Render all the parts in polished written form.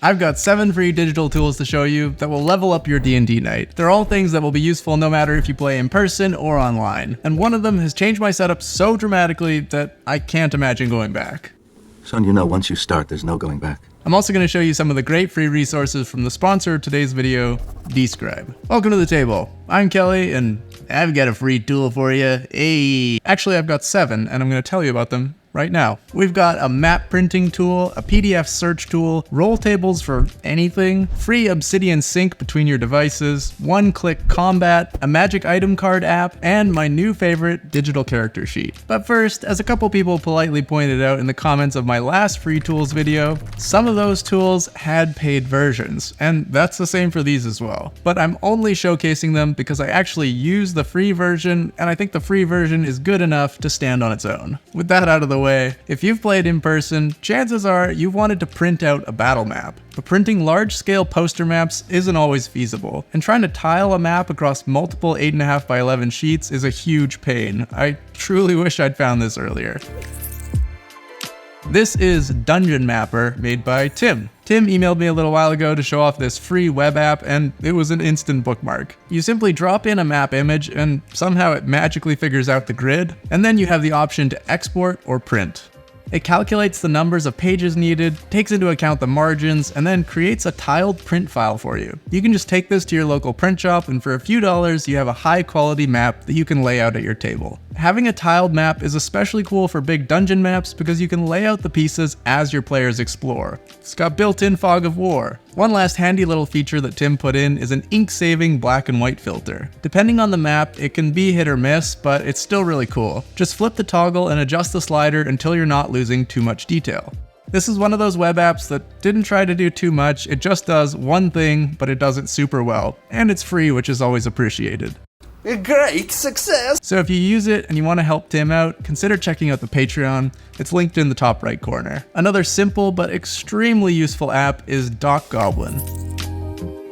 I've got 7 free digital tools to show you that will level up your D&D night. They're all things that will be useful no matter if you play in person or online. And one of them has changed my setup so dramatically that I can't imagine going back. Son, you know, once you start, there's no going back. I'm also going to show you some of the great free resources from the sponsor of today's video, Describe. Welcome to the table. I'm Kelly, and I've got a free tool for you. Hey! Actually, I've got 7, and I'm going to tell you about them right now. We've got a map printing tool, a PDF search tool, roll tables for anything, free obsidian sync between your devices, one-click combat, a magic item card app, and my new favorite, digital character sheet. But first, as a couple people politely pointed out in the comments of my last free tools video, some of those tools had paid versions, and that's the same for these as well. But I'm only showcasing them because I actually use the free version, and I think the free version is good enough to stand on its own. With that out of the way, if you've played in person, chances are you've wanted to print out a battle map. But printing large-scale poster maps isn't always feasible, and trying to tile a map across multiple 8.5 by 11 sheets is a huge pain. I truly wish I'd found this earlier. This is Dungeon Mapper, made by Tim. Tim emailed me a little while ago to show off this free web app, and it was an instant bookmark. You simply drop in a map image, and somehow it magically figures out the grid, and then you have the option to export or print. It calculates the numbers of pages needed, takes into account the margins, and then creates a tiled print file for you. You can just take this to your local print shop, and for a few dollars, you have a high-quality map that you can lay out at your table. Having a tiled map is especially cool for big dungeon maps because you can lay out the pieces as your players explore. It's got built-in fog of war. One last handy little feature that Tim put in is an ink-saving black and white filter. Depending on the map, it can be hit or miss, but it's still really cool. Just flip the toggle and adjust the slider until you're not losing too much detail. This is one of those web apps that didn't try to do too much, it just does one thing, but it does it super well. And it's free, which is always appreciated. A great success! So if you use it and you want to help Tim out, consider checking out the Patreon. It's linked in the top right corner. Another simple but extremely useful app is Doc Goblin.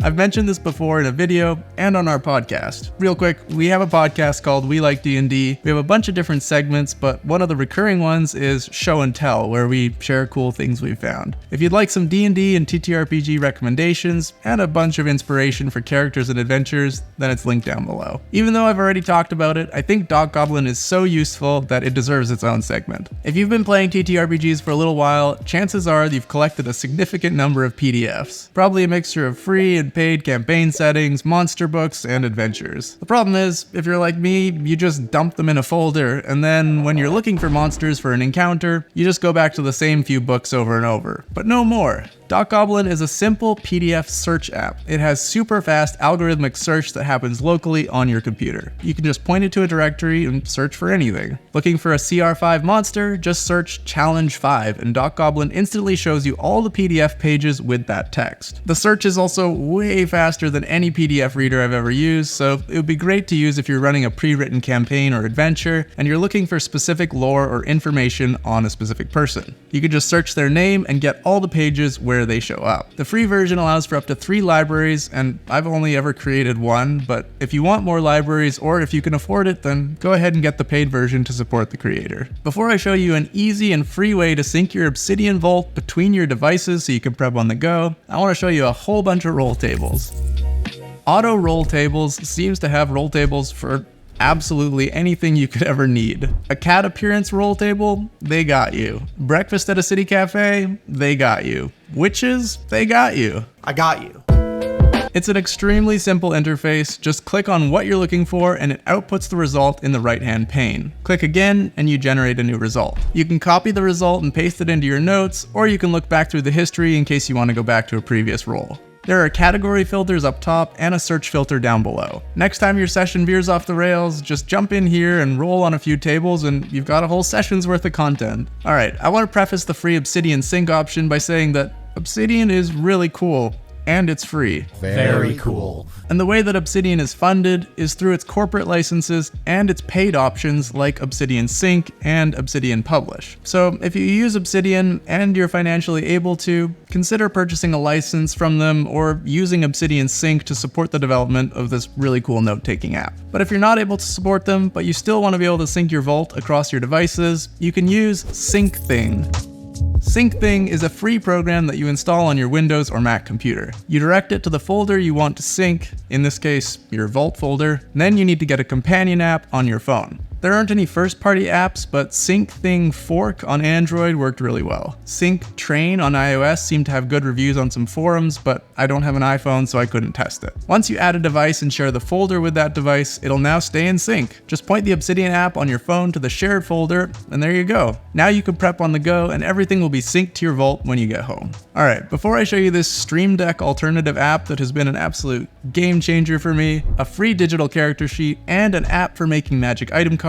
I've mentioned this before in a video and on our podcast. Real quick, we have a podcast called We Like D&D. We have a bunch of different segments, but one of the recurring ones is Show and Tell, where we share cool things we've found. If you'd like some D&D and TTRPG recommendations and a bunch of inspiration for characters and adventures, then it's linked down below. Even though I've already talked about it, I think Doc Goblin is so useful that it deserves its own segment. If you've been playing TTRPGs for a little while, chances are you've collected a significant number of PDFs. Probably a mixture of free and paid campaign settings, monster books, and adventures. The problem is, if you're like me, you just dump them in a folder, and then when you're looking for monsters for an encounter, you just go back to the same few books over and over. But no more. Doc Goblin is a simple PDF search app. It has super fast algorithmic search that happens locally on your computer. You can just point it to a directory and search for anything. Looking for a CR5 monster? Just search Challenge 5 and Doc Goblin instantly shows you all the PDF pages with that text. The search is also way faster than any PDF reader I've ever used, so it would be great to use if you're running a pre-written campaign or adventure and you're looking for specific lore or information on a specific person. You can just search their name and get all the pages where they show up. The free version allows for up to 3 libraries, and I've only ever created 1, but if you want more libraries or if you can afford it, then go ahead and get the paid version to support the creator. Before I show you an easy and free way to sync your Obsidian Vault between your devices so you can prep on the go, I want to show you a whole bunch of roll tables. Auto roll tables seems to have roll tables for absolutely anything you could ever need. A cat appearance roll table? They got you. Breakfast at a city cafe? They got you. Witches? They got you. I got you. It's an extremely simple interface. Just click on what you're looking for and it outputs the result in the right-hand pane. Click again and you generate a new result. You can copy the result and paste it into your notes, or you can look back through the history in case you want to go back to a previous roll. There are category filters up top and a search filter down below. Next time your session veers off the rails, just jump in here and roll on a few tables and you've got a whole session's worth of content. Alright, I want to preface the free Obsidian sync option by saying that Obsidian is really cool. And it's free. Very cool. And the way that Obsidian is funded is through its corporate licenses and its paid options like Obsidian Sync and Obsidian Publish. So if you use Obsidian and you're financially able to, consider purchasing a license from them or using Obsidian Sync to support the development of this really cool note-taking app. But if you're not able to support them, but you still want to be able to sync your vault across your devices, you can use SyncThing. SyncThing is a free program that you install on your Windows or Mac computer. You direct it to the folder you want to sync, in this case, your Vault folder, and then you need to get a companion app on your phone. There aren't any first-party apps, but SyncThing Fork on Android worked really well. SyncTrain on iOS seemed to have good reviews on some forums, but I don't have an iPhone, so I couldn't test it. Once you add a device and share the folder with that device, it'll now stay in sync. Just point the Obsidian app on your phone to the shared folder, and there you go. Now you can prep on the go, and everything will be synced to your Vault when you get home. Alright, before I show you this Stream Deck alternative app that has been an absolute game changer for me, a free digital character sheet, and an app for making magic item cards,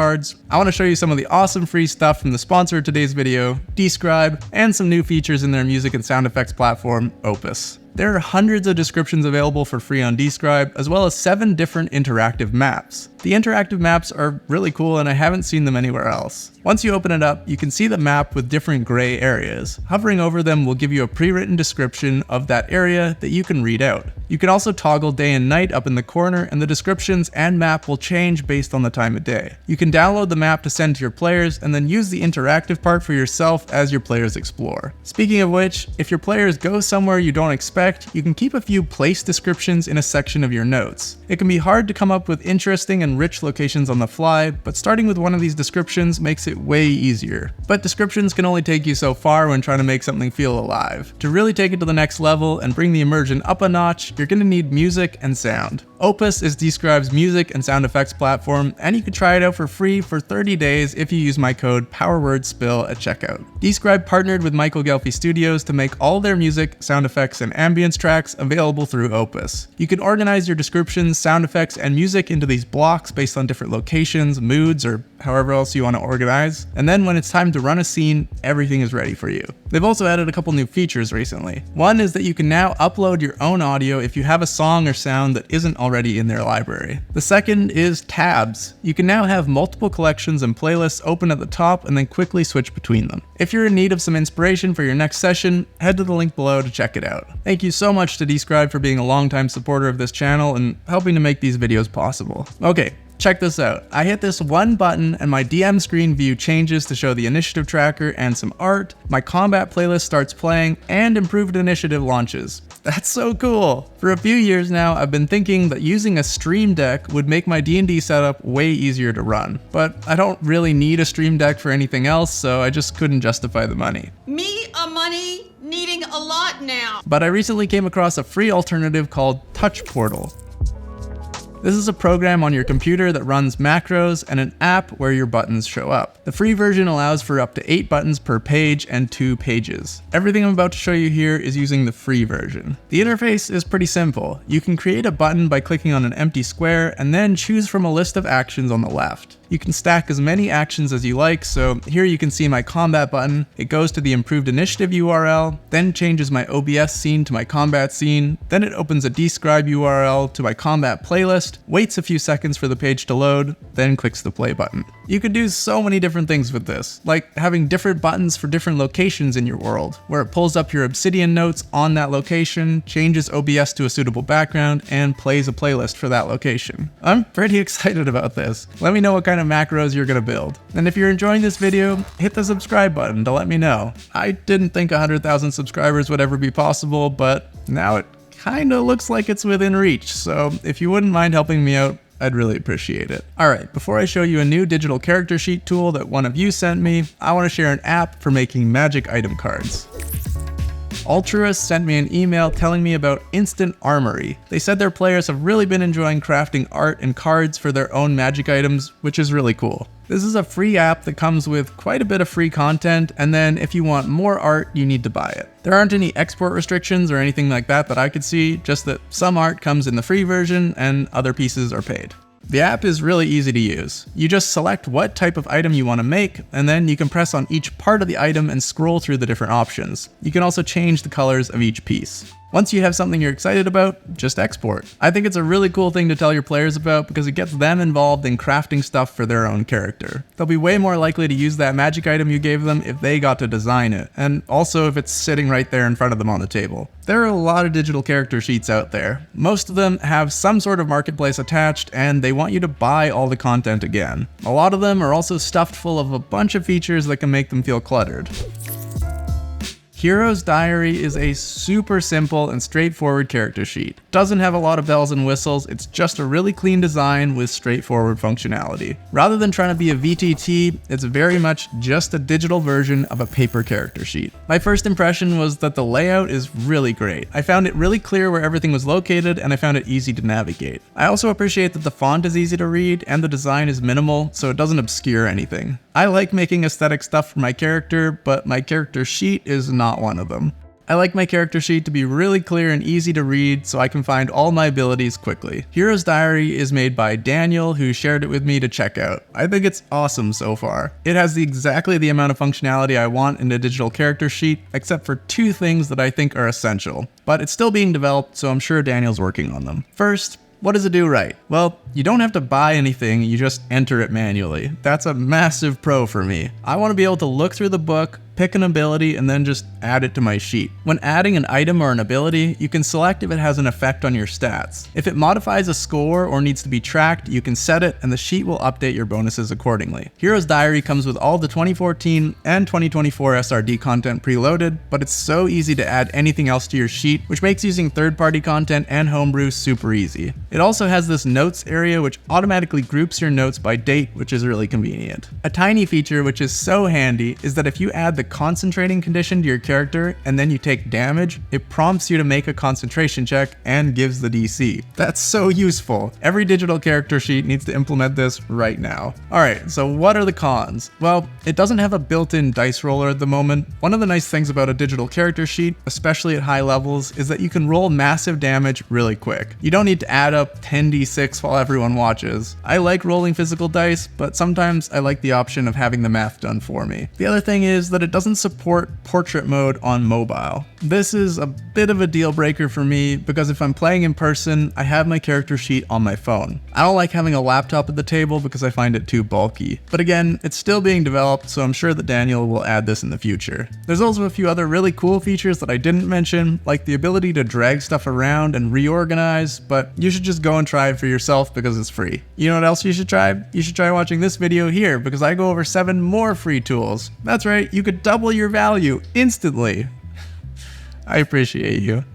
I want to show you some of the awesome free stuff from the sponsor of today's video, Describe, and some new features in their music and sound effects platform, Opus. There are hundreds of descriptions available for free on Describe, as well as 7 different interactive maps. The interactive maps are really cool and I haven't seen them anywhere else. Once you open it up, you can see the map with different gray areas. Hovering over them will give you a pre-written description of that area that you can read out. You can also toggle day and night up in the corner, and the descriptions and map will change based on the time of day. You can download the map to send to your players and then use the interactive part for yourself as your players explore. Speaking of which, if your players go somewhere you don't expect, you can keep a few place descriptions in a section of your notes. It can be hard to come up with interesting and rich locations on the fly, but starting with one of these descriptions makes it way easier. But descriptions can only take you so far when trying to make something feel alive. To really take it to the next level and bring the immersion up a notch, you're going to need music and sound. Opus is Describe's music and sound effects platform, and you can try it out for free for 30 days if you use my code PowerWordSpill at checkout. Describe partnered with Michael Gelfi Studios to make all their music, sound effects, and ambience tracks available through Opus. You can organize your descriptions, sound effects, and music into these blocks based on different locations, moods, or however else you want to organize, and then when it's time to run a scene, everything is ready for you. They've also added a couple new features recently. One is that you can now upload your own audio if you have a song or sound that isn't already in their library. The second is tabs. You can now have multiple collections and playlists open at the top and then quickly switch between them. If you're in need of some inspiration for your next session, head to the link below to check it out. Thank you so much to Describe for being a longtime supporter of this channel and helping to make these videos possible. Okay, check this out. I hit this one button and my DM screen view changes to show the initiative tracker and some art, my combat playlist starts playing, and improved initiative launches. That's so cool! For a few years now, I've been thinking that using a Stream Deck would make my D&D setup way easier to run, but I don't really need a Stream Deck for anything else, so I just couldn't justify the money. Me a money needing a lot now. But I recently came across a free alternative called Touch Portal. This is a program on your computer that runs macros and an app where your buttons show up. The free version allows for up to 8 buttons per page and 2 pages. Everything I'm about to show you here is using the free version. The interface is pretty simple. You can create a button by clicking on an empty square and then choose from a list of actions on the left. You can stack as many actions as you like, so here you can see my combat button. It goes to the improved initiative URL, then changes my OBS scene to my combat scene, then it opens a Describe URL to my combat playlist, waits a few seconds for the page to load, then clicks the play button. You could do so many different things with this, like having different buttons for different locations in your world, where it pulls up your Obsidian notes on that location, changes OBS to a suitable background, and plays a playlist for that location. I'm pretty excited about this. Let me know what kind of macros you're gonna build. And if you're enjoying this video, hit the subscribe button to let me know. I didn't think 100,000 subscribers would ever be possible, but now it kinda looks like it's within reach, so if you wouldn't mind helping me out, I'd really appreciate it. Alright, before I show you a new digital character sheet tool that one of you sent me, I want to share an app for making magic item cards. Altruist sent me an email telling me about Instant Armory. They said their players have really been enjoying crafting art and cards for their own magic items, which is really cool. This is a free app that comes with quite a bit of free content, and then if you want more art, you need to buy it. There aren't any export restrictions or anything like that I could see, just that some art comes in the free version and other pieces are paid. The app is really easy to use. You just select what type of item you want to make, and then you can press on each part of the item and scroll through the different options. You can also change the colors of each piece. Once you have something you're excited about, just export. I think it's a really cool thing to tell your players about because it gets them involved in crafting stuff for their own character. They'll be way more likely to use that magic item you gave them if they got to design it, and also if it's sitting right there in front of them on the table. There are a lot of digital character sheets out there. Most of them have some sort of marketplace attached, and they want you to buy all the content again. A lot of them are also stuffed full of a bunch of features that can make them feel cluttered. Hero's Diary is a super simple and straightforward character sheet. Doesn't have a lot of bells and whistles, it's just a really clean design with straightforward functionality. Rather than trying to be a VTT, it's very much just a digital version of a paper character sheet. My first impression was that the layout is really great. I found it really clear where everything was located, and I found it easy to navigate. I also appreciate that the font is easy to read and the design is minimal, so it doesn't obscure anything. I like making aesthetic stuff for my character, but my character sheet is not one of them. I like my character sheet to be really clear and easy to read so I can find all my abilities quickly. Hero's Diary is made by Daniel, who shared it with me to check out. I think it's awesome so far. It has exactly the amount of functionality I want in a digital character sheet, except for 2 things that I think are essential. But it's still being developed, so I'm sure Daniel's working on them. First, what does it do right? Well, you don't have to buy anything, you just enter it manually. That's a massive pro for me. I want to be able to look through the book, pick an ability, and then just add it to my sheet. When adding an item or an ability, you can select if it has an effect on your stats. If it modifies a score or needs to be tracked, you can set it and the sheet will update your bonuses accordingly. Hero's Diary comes with all the 2014 and 2024 SRD content preloaded, but it's so easy to add anything else to your sheet, which makes using third-party content and homebrew super easy. It also has this notes area which automatically groups your notes by date, which is really convenient. A tiny feature which is so handy is that if you add the concentrating condition to your character and then you take damage, it prompts you to make a concentration check and gives the DC. That's so useful. Every digital character sheet needs to implement this right now. Alright, so what are the cons? Well, it doesn't have a built-in dice roller at the moment. One of the nice things about a digital character sheet, especially at high levels, is that you can roll massive damage really quick. You don't need to add up 10d6 while everyone watches. I like rolling physical dice, but sometimes I like the option of having the math done for me. The other thing is that it doesn't support portrait mode on mobile. This is a bit of a deal breaker for me because if I'm playing in person, I have my character sheet on my phone. I don't like having a laptop at the table because I find it too bulky. But again, it's still being developed, so I'm sure that Daniel will add this in the future. There's also a few other really cool features that I didn't mention, like the ability to drag stuff around and reorganize, but you should just go and try it for yourself because it's free. You know what else you should try? You should try watching this video here because I go over 7 more free tools. That's right, you could double your value instantly. I appreciate you.